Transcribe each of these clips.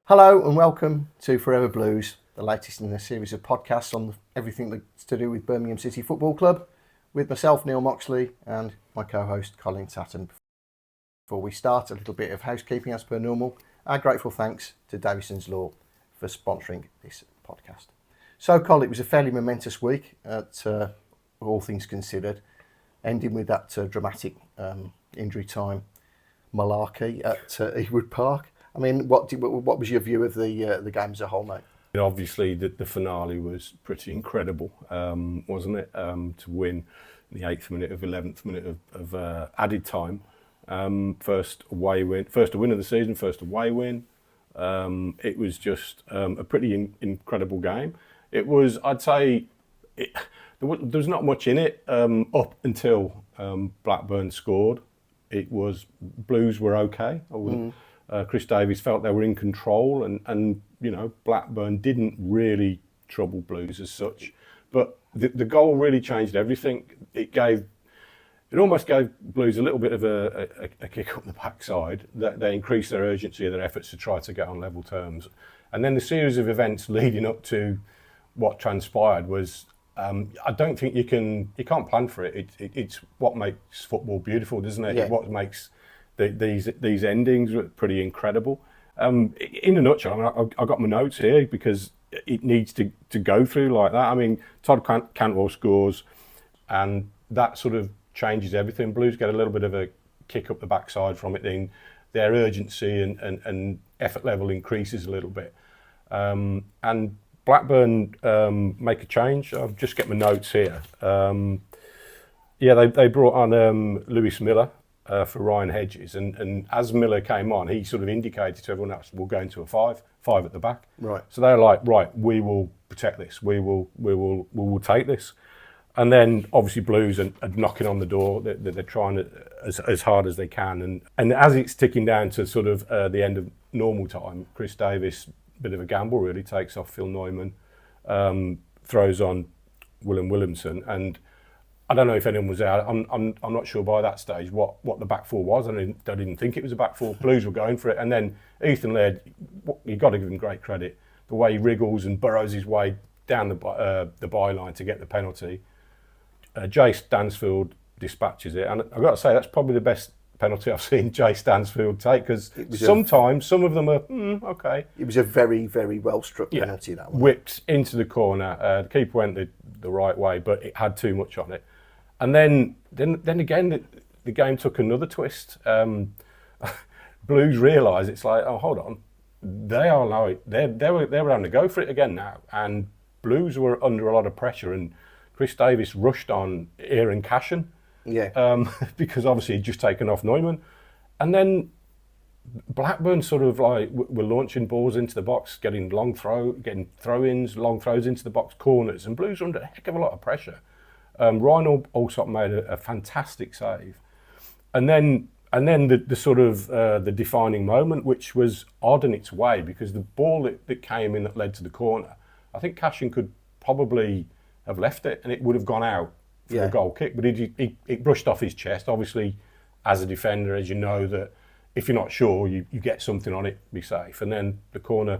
Hello and welcome to Forever Blues, the latest in a series of podcasts on everything that's to do with Birmingham City Football Club, with myself, Neil Moxley, and my co-host, Colin Tattum. Before we start, a little bit of housekeeping as per normal. Our grateful thanks to Davidson's Law for sponsoring this podcast. So, Colin, it was a fairly momentous week at all things considered, ending with that dramatic injury time malarkey at Ewood Park. I mean, what was your view of the game as a whole, mate? Obviously, the finale was pretty incredible, wasn't it? To win in the 8th minute of 11th minute of added time. First away win, first win of the season, first away win. It was just a pretty incredible game. It was, I'd say, there was not much in it up until Blackburn scored. It was, Blues were okay. Chris Davies felt they were in control, and you know, Blackburn didn't really trouble Blues as such. But the goal really changed everything. It almost gave Blues a little bit of a kick up the backside. They increased their urgency of their efforts to try to get on level terms. And then the series of events leading up to what transpired was, I don't think you can't plan for it. It's what makes football beautiful, doesn't it? Yeah. What makes these endings were pretty incredible. In a nutshell, I mean, I got my notes here because it needs to go through like that. I mean, Todd Cantwell scores, and that sort of changes everything. Blues get a little bit of a kick up the backside from it. Then their urgency and effort level increases a little bit. And Blackburn make a change. I'll just get my notes here. They brought on Lewis Miller for Ryan Hedges, and as Miller came on, he sort of indicated to everyone else, we'll go into a five at the back. Right. So they're like, right, we will protect this. We will take this. And then obviously Blues are knocking on the door. They're trying as hard as they can. And as it's ticking down to sort of the end of normal time, Chris Davies, bit of a gamble really, takes off Phil Neumann, throws on Willem Williamson, and I don't know if anyone was there. I'm not sure by that stage what the back four was. I didn't think it was a back four. Blues were going for it, and then Ethan Laird, you got to give him great credit. The way he wriggles and burrows his way down the byline to get the penalty. Jay Stansfield dispatches it, and I've got to say that's probably the best penalty I've seen Jay Stansfield take, because sometimes some of them are okay. It was a very, very well struck penalty, that one. Whipped into the corner. The keeper went the right way, but it had too much on it. And then again, the game took another twist. Blues realised it's like, oh, hold on, they were having to go for it again now, and Blues were under a lot of pressure, and Chris Davies rushed on Aaron Cashin, because obviously he'd just taken off Neumann, and then Blackburn sort of like were launching balls into the box, getting throw-ins, long throws into the box, corners, and Blues were under a heck of a lot of pressure. Ryan Alsop made a fantastic save, and then the sort of the defining moment, which was odd in its way, because the ball that came in that led to the corner, I think Cashin could probably have left it and it would have gone out for a goal kick, but it brushed off his chest. Obviously, as a defender, as you know, that if you're not sure, you get something on it, be safe. And then the corner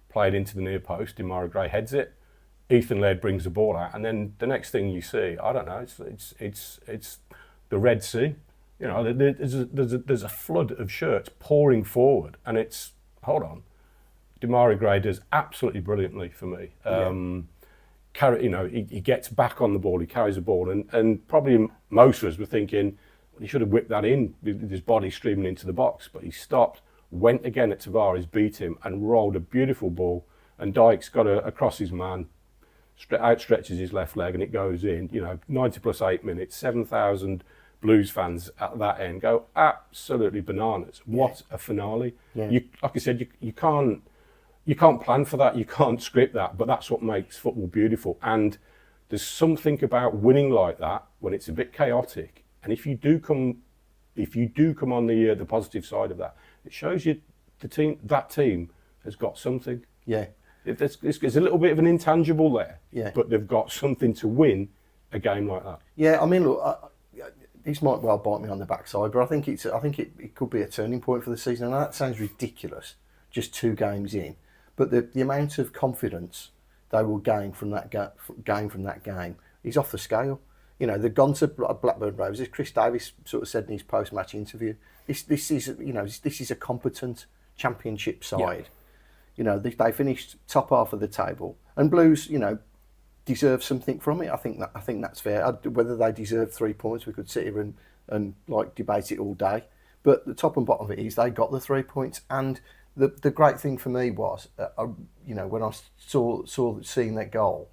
played into the near post, Demarai Gray heads it, Ethan Laird brings the ball out, and then the next thing you see, I don't know, it's the Red Sea. You know, there's a flood of shirts pouring forward, and it's, hold on, Demarai Gray does absolutely brilliantly for me. He gets back on the ball, he carries the ball, and probably most of us were thinking, well, he should have whipped that in with his body streaming into the box, but he stopped, went again at Tavares, beat him, and rolled a beautiful ball, and Dykes got across his man, outstretches his left leg, and it goes in. 90 plus 8 minutes, 7,000 Blues fans at that end go absolutely bananas. What a finale. Yeah. Like I said, you can't plan for that, you can't script that, but that's what makes football beautiful. And there's something about winning like that when it's a bit chaotic, and if you do come on the positive side of that, it shows you that team has got something. Yeah. There's a little bit of an intangible there, but they've got something to win a game like that. Yeah, I mean, look, this might well bite me on the backside, but I think it could be a turning point for the season. And that sounds ridiculous just 2 games in, but the amount of confidence they will gain from that game is off the scale. You know, they've gone to Blackburn Rovers, as Chris Davis sort of said in his post-match interview. This is a competent Championship side. You know, they finished top half of the table, and Blues, you know, deserve something from it. I think that's fair. Whether they deserve 3 points, we could sit here and like debate it all day. But the top and bottom of it is they got the 3 points, and the great thing for me was, you know, when I saw seeing that goal,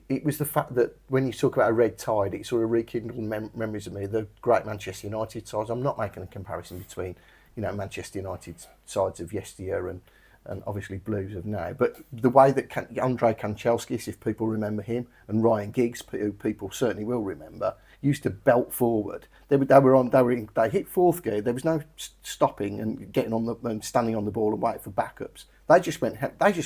it was the fact that when you talk about a red tide, it sort of rekindled memories of me, the great Manchester United sides. I'm not making a comparison between, you know, Manchester United sides of yesteryear and obviously Blues of now, but the way that Andrei Kanchelskis, if people remember him, and Ryan Giggs, who people certainly will remember, used to belt forward. They hit 4th gear. There was no stopping and getting on and standing on the ball and waiting for backups. They just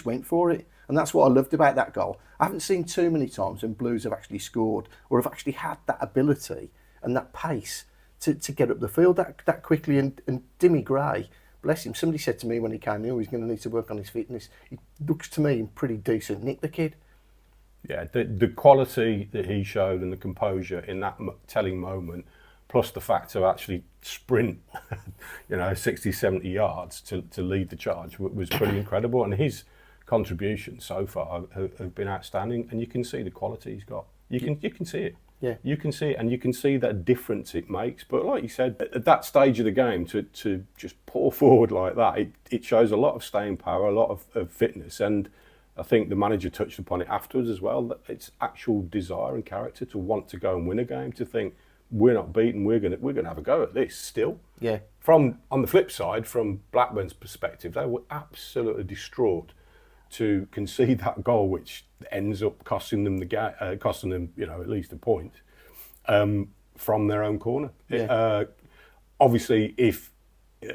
went for it, and that's what I loved about that goal. I haven't seen too many times when Blues have actually scored or have actually had that ability and that pace to get up the field that quickly. And Demarai Gray, bless him, somebody said to me when he came here, he's going to need to work on his fitness. He looks to me in pretty decent nick, the kid. Yeah, the quality that he showed and the composure in that telling moment, plus the fact to actually sprint, you know, 60, 70 yards to lead the charge was pretty incredible. And his contributions so far have been outstanding. And you can see the quality he's got. You can see it. Yeah, you can see it, and you can see that difference it makes. But like you said, at that stage of the game, to just pour forward like that, it shows a lot of staying power, a lot of fitness, and I think the manager touched upon it afterwards as well, that it's actual desire and character to want to go and win a game, to think we're not beaten, we're gonna have a go at this still. Yeah. On the flip side, from Blackburn's perspective, they were absolutely distraught to concede that goal, which ends up costing them you know, at least a point from their own corner. Yeah. Obviously, if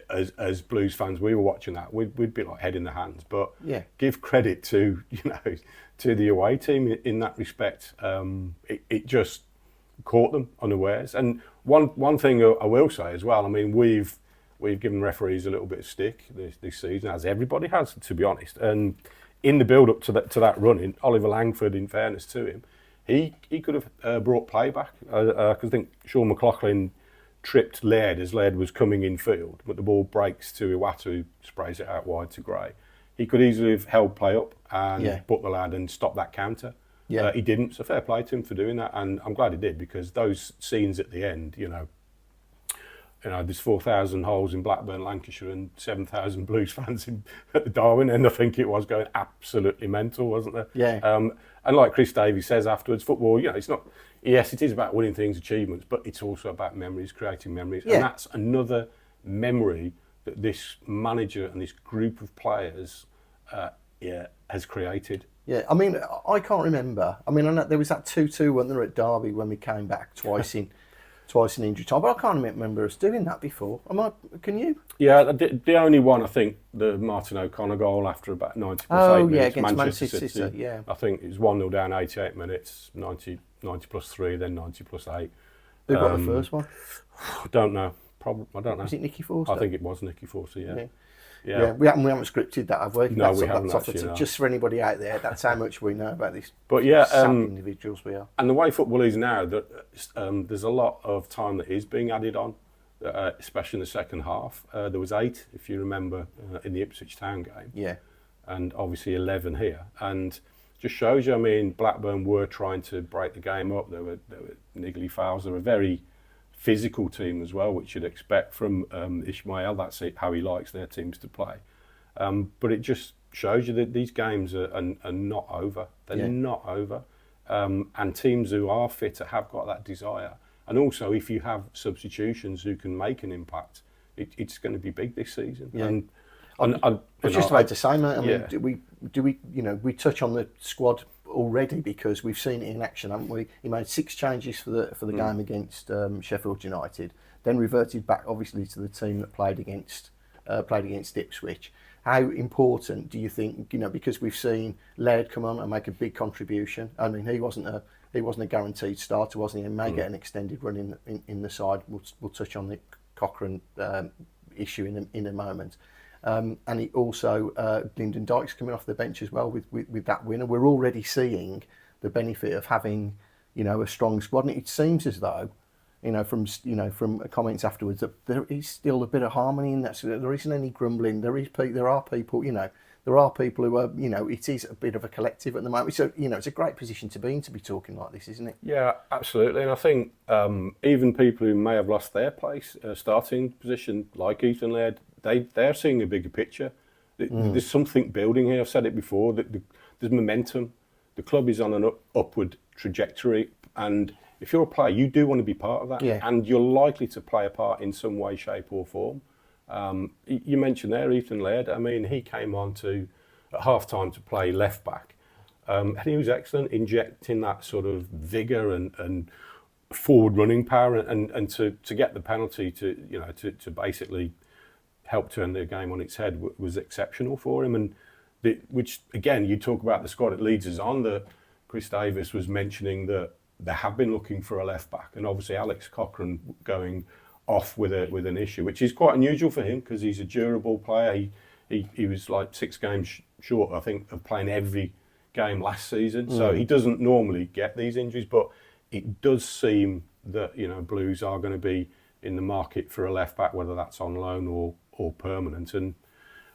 as Blues fans we were watching that, we'd be like head in the hands. But give credit to, you know, to the away team in that respect. It just caught them unawares. And one thing I will say as well, I mean, we've given referees a little bit of stick this season, as everybody has, to be honest. And in the build-up to that run-in, Oliver Langford, in fairness to him, he could have brought play back. I think Sean McLaughlin tripped Laird as Laird was coming in field, but the ball breaks to Iwata, who sprays it out wide to Gray. He could easily have held play up and put the lad and stop that counter. Yeah. He didn't, so fair play to him for doing that, and I'm glad he did, because those scenes at the end, you know, there's 4,000 holes in Blackburn, Lancashire, and 7,000 Blues fans in Darwin, and I think it was going absolutely mental, wasn't there? Yeah. And like Chris Davies says afterwards, football, you know, it's not. Yes, it is about winning things, achievements, but it's also about memories, creating memories, and that's another memory that this manager and this group of players, has created. Yeah, I mean, I can't remember. I mean, I know there was that 2-2 when they were at Derby when we came back twice in injury time, but I can't remember us doing that before. Can you? Yeah, the only one, I think, the Martin O'Connor goal after about 90 plus 8 minutes. Against Manchester City. Yeah. I think it was 1-0 down 88 minutes, 90 plus 3, then 90 plus 8. Who got the first one? I don't know. I don't know. Was it Nicky Forster? I think it was Nicky Forster, yeah. We haven't scripted that, have we? No, we haven't actually, no. Just for anybody out there, that's how much we know about these individuals we are. And the way football is now, that there's a lot of time that is being added on, especially in the second half. There was 8, if you remember, in the Ipswich Town game. Yeah. And obviously 11 here. And just shows you, I mean, Blackburn were trying to break the game up. There were niggly fouls. They're a very physical team as well, which you'd expect from Ismail. That's how he likes their teams to play. But it just shows you that these games are not over. They're not over. And teams who are fitter have got that desire. And also, if you have substitutions who can make an impact, it's going to be big this season. Yeah. And I was just about to say, mate. I mean, do we? You know, we touch on the squad already because we've seen it in action, haven't we? He made 6 changes for the game against Sheffield United, then reverted back obviously to the team that played against Ipswich. How important do you think? You know, because we've seen Laird come on and make a big contribution. I mean, he wasn't a guaranteed starter, wasn't he? And may get an extended run in the side. We'll touch on the Cochrane issue in a moment. And it also, Lyndon Dykes coming off the bench as well with that winner. We're already seeing the benefit of having, a strong squad. And it seems as though, from comments afterwards, that there is still a bit of harmony in that. So there isn't any grumbling. There are people, there are people who are, it is a bit of a collective at the moment. So, it's a great position to be in, to be talking like this, isn't it? Yeah, absolutely. And I think even people who may have lost their place, starting position, like Ethan Laird, they're seeing a bigger picture. There's something building here. I've said it before, that there's momentum. The club is on an upward trajectory. And if you're a player, you do want to be part of that. Yeah. And you're likely to play a part in some way, shape or form. You mentioned there Ethan Laird. I mean, he came on at half-time to play left-back. And he was excellent, injecting that sort of vigour and forward-running power, and to get the penalty to basically help turn the game on its head was exceptional for him. And which, again, you talk about the squad, it leads us on that Chris Davis was mentioning that they have been looking for a left-back, and obviously Alex Cochrane going off with an issue, which is quite unusual for him because he's a durable player. He was like 6 games short, I think, of playing every game last season. So he doesn't normally get these injuries, but it does seem that Blues are going to be in the market for a left back, whether that's on loan or permanent. And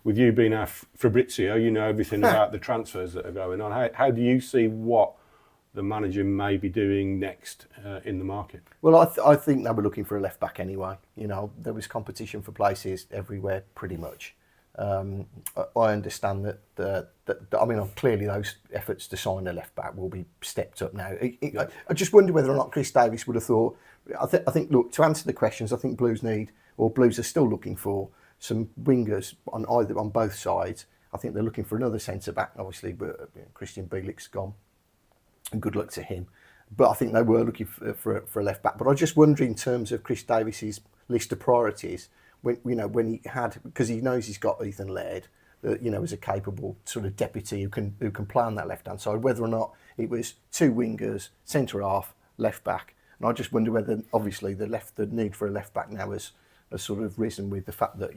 with you being our Fabrizio, you know everything about the transfers that are going on. How do you see what the manager may be doing next in the market? Well, I think they were looking for a left back anyway. There was competition for places everywhere, pretty much. I understand that. I mean, clearly those efforts to sign a left back will be stepped up now. I just wonder whether or not Chris Davis would have thought. I think. Look, to answer the questions, I think Blues are still looking for some wingers on both sides. I think they're looking for another centre back. Obviously, but Krystian Bielik's gone, and good luck to him. But I think they were looking for a left back. But I just wonder, in terms of Chris Davis's list of priorities, when he had, because he knows he's got Ethan Laird, as a capable sort of deputy who can play on that left hand side, whether or not it was 2 wingers, centre half, left back. And I just wonder whether, obviously, the need for a left back now has sort of risen with the fact that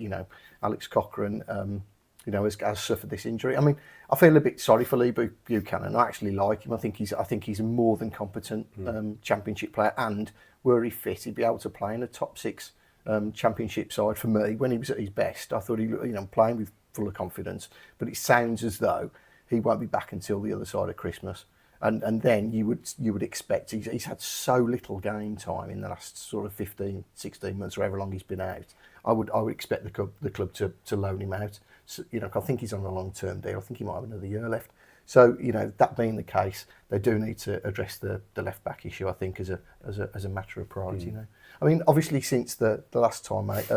Alex Cochrane has suffered this injury. I mean, I feel a bit sorry for Lee Buchanan. I actually like him. I think he's a more than competent Championship player, and were he fit, he'd be able to play in a top 6 Championship side. For me, when he was at his best, I thought he playing with full of confidence. But it sounds as though he won't be back until the other side of Christmas. And then you would expect, he's had so little game time in the last sort of 15, 16 months, or however long he's been out. I would expect the club to loan him out. So, I think he's on a long-term deal. I think he might have another year left. So, that being the case, they do need to address the left-back issue, I think, as a matter of priority now. I mean, obviously, since the last time, mate,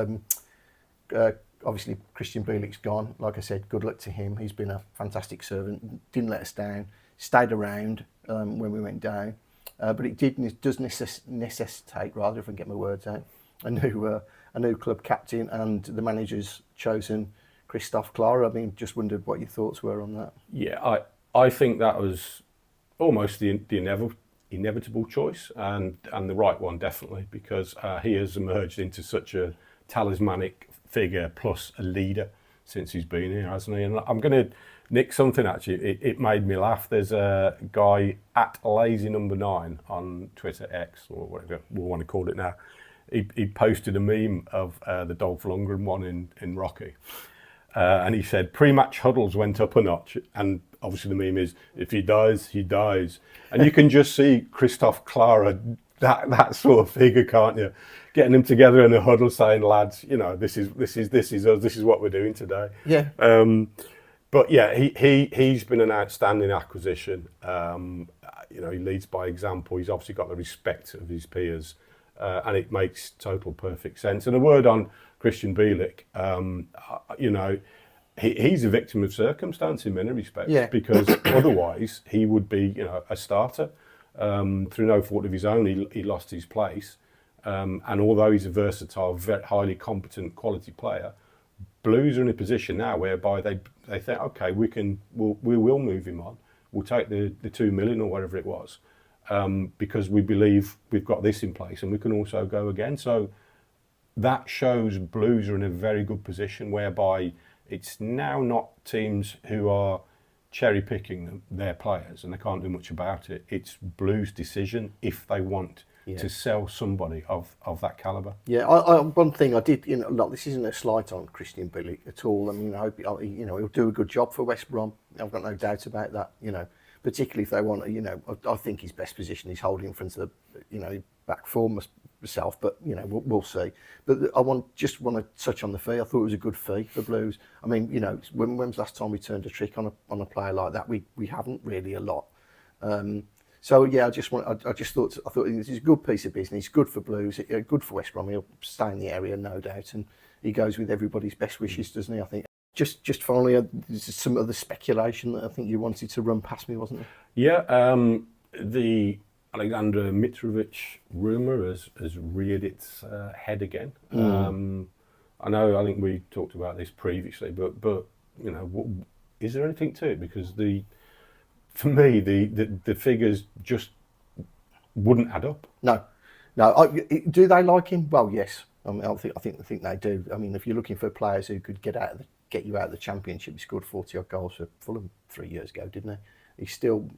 obviously, Krystian Bielik's gone. Like I said, good luck to him. He's been a fantastic servant, didn't let us down, stayed around when we went down. But it does necessitate, rather, if I can get my words out, a new club captain, and the manager's chosen Christoph Klarer. I mean, just wondered what your thoughts were on that. Yeah, I think that was almost the inevitable choice, and the right one, definitely, because he has emerged into such a talismanic figure plus a leader since he's been here, hasn't he? And I'm going to nick something, actually. It made me laugh. There's a guy at lazy9 on Twitter, X, or whatever we want to call it now. He posted a meme of the Dolph Lundgren one in Rocky. And he said, pre-match huddles went up a notch. And obviously the meme is, if he dies, he dies. And you can just see Christoph Klarer, that sort of figure, can't you? Getting them together in a huddle saying, lads, this is us, this is what we're doing today. Yeah. But yeah, he's been an outstanding acquisition. He leads by example. He's obviously got the respect of his peers. And it makes total perfect sense. And a word on Krystian Bielik, he's a victim of circumstance in many respects, because otherwise he would be, a starter. Through no fault of his own, he lost his place. And although he's a versatile, very highly competent, quality player, Blues are in a position now whereby they think, okay, we will move him on. We'll take the 2 million or whatever it was. Because we believe we've got this in place and we can also go again. So that shows Blues are in a very good position whereby It's now not teams who are cherry picking their players and they can't do much about it. It's Blues' decision if they want to sell somebody of that calibre. Yeah, one thing I did, look, this isn't a slight on Krystian Bielik at all. I mean, I hope he'll do a good job for West Brom. I've got no doubt about that. Particularly if they want, I think his best position is holding in front of the, back four myself. But we'll see. But I want to touch on the fee. I thought it was a good fee for Blues. I mean, when was the last time we turned a trick on a player like that? We haven't really a lot. So yeah, I thought this is a good piece of business, good for Blues, good for West Brom. He'll stay in the area, no doubt, and he goes with everybody's best wishes, doesn't he? I think. Just finally, there's some other speculation that I think you wanted to run past me, wasn't there? Yeah, the Aleksandar Mitrović rumour has reared its head again. I think we talked about this previously, but is there anything to it? Because for me, the figures just wouldn't add up. No. Do they like him? Well, yes. I mean, I think they do. I mean, if you're looking for players who could get you out of the Championship, he scored 40 odd goals for Fulham 3 years ago, didn't he? He's still,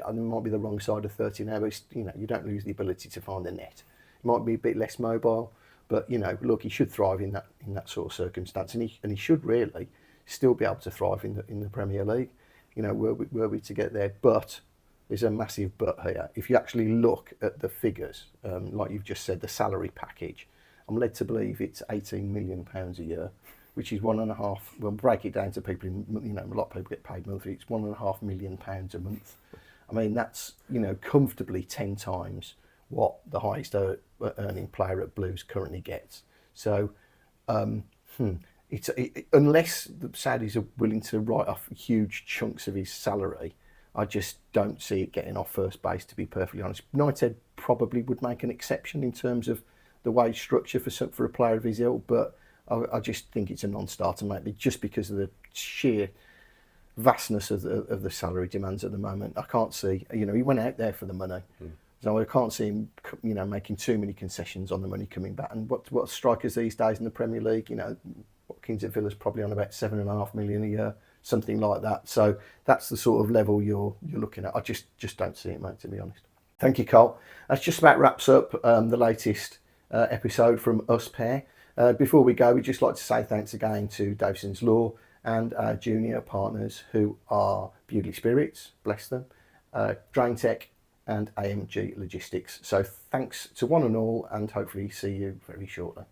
I mean, might be the wrong side of 30 now, but you don't lose the ability to find the net. He might be a bit less mobile, but look, he should thrive in that sort of circumstance, and he should really still be able to thrive in the Premier League. Were we to get there, but there's a massive but here. If you actually look at the figures, like you've just said, the salary package, I'm led to believe it's £18 million a year, which is £1.5. We'll break it down to people. A lot of people get paid monthly. It's £1.5 million a month. I mean, that's comfortably 10 times what the highest earning player at Blues currently gets. So, unless the Saudis are willing to write off huge chunks of his salary, I just don't see it getting off first base, to be perfectly honest. United probably would make an exception in terms of the wage structure for a player of his ilk, but I just think it's a non-starter, mate, just because of the sheer vastness of the salary demands at the moment. I can't see, he went out there for the money. So I can't see him, making too many concessions on the money coming back. And what strikers these days in the Premier League, Watkins at Villa's probably on about £7.5 million a year, something like that. So that's the sort of level you're looking at. I just don't see it, mate, to be honest. Thank you, Carl. That just about wraps up the latest episode from us pair. Before we go, we'd just like to say thanks again to Davidson's Law and our junior partners who are Bewdley Spirits, bless them, DrainTech and AMG Logistics. So thanks to one and all, and hopefully see you very shortly.